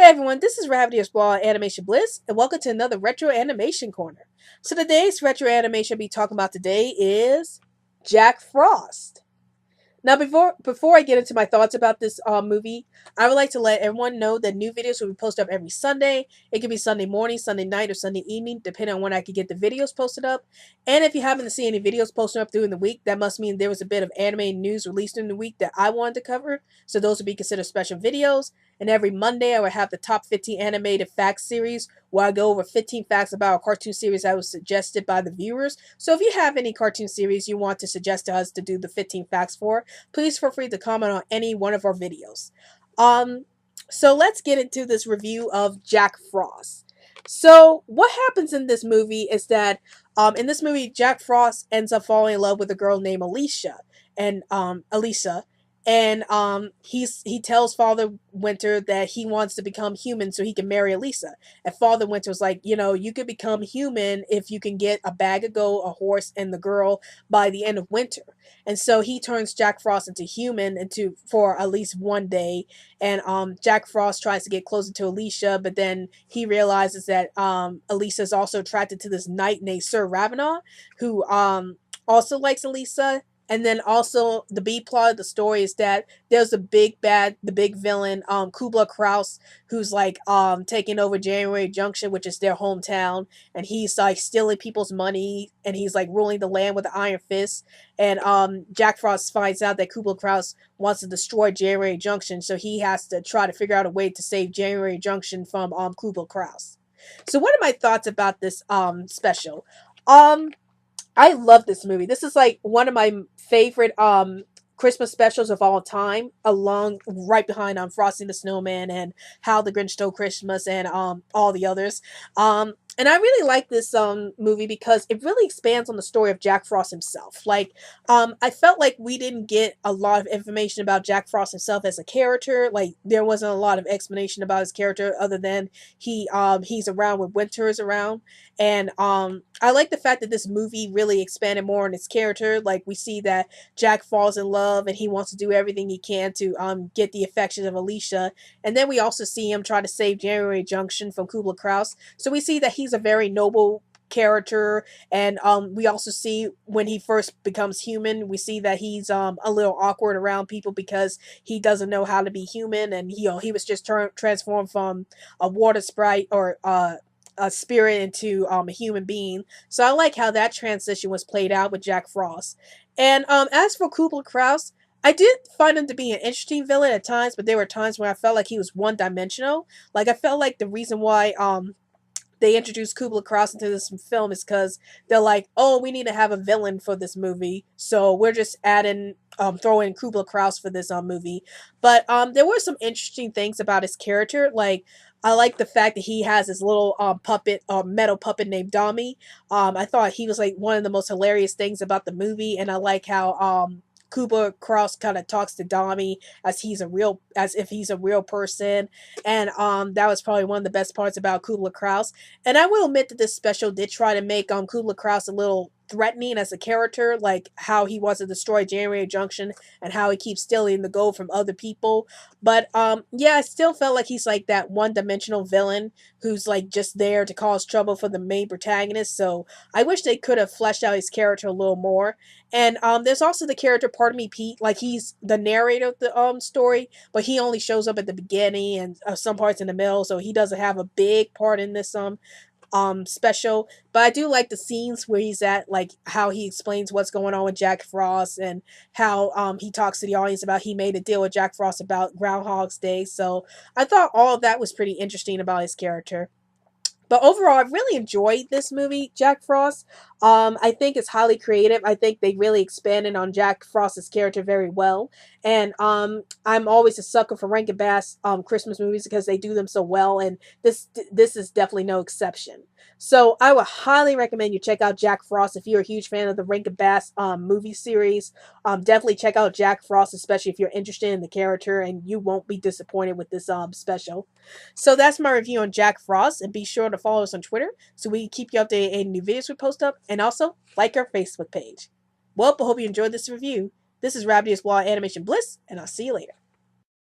Hey everyone, this is Ravity Ball Animation Bliss, and welcome to another Retro Animation Corner. So today's retro animation I'll be talking about today is Jack Frost. Now, before I get into my thoughts about this movie, I would like to let everyone know that new videos will be posted up every Sunday. It could be Sunday morning, Sunday night, or Sunday evening, depending on when I can get the videos posted up. And if you happen to see any videos posted up during the week, that must mean there was a bit of anime news released in the week that I wanted to cover. So those would be considered special videos. And every Monday, I will have the top 15 animated facts series, where I go over 15 facts about a cartoon series that was suggested by the viewers. So if you have any cartoon series you want to suggest to us to do the 15 facts for, please feel free to comment on any one of our videos. Um, so let's get into this review of Jack Frost. So what happens in this movie is that in this movie Jack Frost ends up falling in love with a girl named Elisa, and he tells Father Winter that he wants to become human so he can marry Elisa. And Father Winter was like, you could become human if you can get a bag of gold, a horse, and the girl by the end of winter. And so he turns Jack Frost into human into for at least one day. And Jack Frost tries to get closer to Alicia, but then he realizes that Elisa is also attracted to this knight named Sir Ravenna, who also likes Elisa. And then also the B plot of the story is that there's the big villain, Kubla Kraus, who's like taking over January Junction, which is their hometown, and he's like stealing people's money, and he's like ruling the land with an iron fist. And Jack Frost finds out that Kubla Kraus wants to destroy January Junction, so he has to try to figure out a way to save January Junction from Kubla Kraus. So what are my thoughts about this special? Um I love this movie. This is like one of my favorite Christmas specials of all time, along right behind Frosty the Snowman and How the Grinch Stole Christmas and all the others. And I really like this movie because it really expands on the story of Jack Frost himself. Like I felt like we didn't get a lot of information about Jack Frost himself as a character. Like there wasn't a lot of explanation about his character other than he's around when Winter is around. And I like the fact that this movie really expanded more on his character. Like we see that Jack falls in love and he wants to do everything he can to get the affection of Alicia. And then we also see him try to save January Junction from Kubla Kraus. So we see that he's a very noble character. And we also see when he first becomes human, we see that he's a little awkward around people because he doesn't know how to be human. And he was just transformed from a water sprite or a spirit into a human being. So I like how that transition was played out with Jack Frost. And as for Kubla Kraus, I did find him to be an interesting villain at times, but there were times where I felt like he was one dimensional. Like I felt like the reason why they introduced Kubla Kraus into this film is because they're like, oh, we need to have a villain for this movie, so we're just throwing Kubla Kraus for this movie. But there were some interesting things about his character. Like I like the fact that he has his little puppet, metal puppet named Dami. I thought he was like one of the most hilarious things about the movie, and I like how Kubla Kraus kind of talks to Dami as if he's a real person. And that was probably one of the best parts about Kubla Kraus. And I will admit that this special did try to make Kubla Kraus a little threatening as a character, like how he wants to destroy January Junction and how he keeps stealing the gold from other people. But yeah, I still felt like he's like that one-dimensional villain who's like just there to cause trouble for the main protagonist. So I wish they could have fleshed out his character a little more. And there's also the character Pardon Me Pete. Like he's the narrator of the story, but he only shows up at the beginning and some parts in the middle, so he doesn't have a big part in this special. But I do like the scenes where he's at, like how he explains what's going on with Jack Frost and how he talks to the audience about he made a deal with Jack Frost about Groundhog's Day. So I thought all of that was pretty interesting about his character. But overall, I really enjoyed this movie, Jack Frost. I think it's highly creative. I think they really expanded on Jack Frost's character very well. And I'm always a sucker for Rankin Bass Christmas movies because they do them so well. And this is definitely no exception. So I would highly recommend you check out Jack Frost if you're a huge fan of the Rankin Bass movie series. Definitely check out Jack Frost, especially if you're interested in the character, and you won't be disappointed with this special. So that's my review on Jack Frost, and be sure to follow us on Twitter so we can keep you updated on any new videos we post up, and also like our Facebook page. Well, I hope you enjoyed this review. This is Rabbit Wall Animation Bliss, and I'll see you later.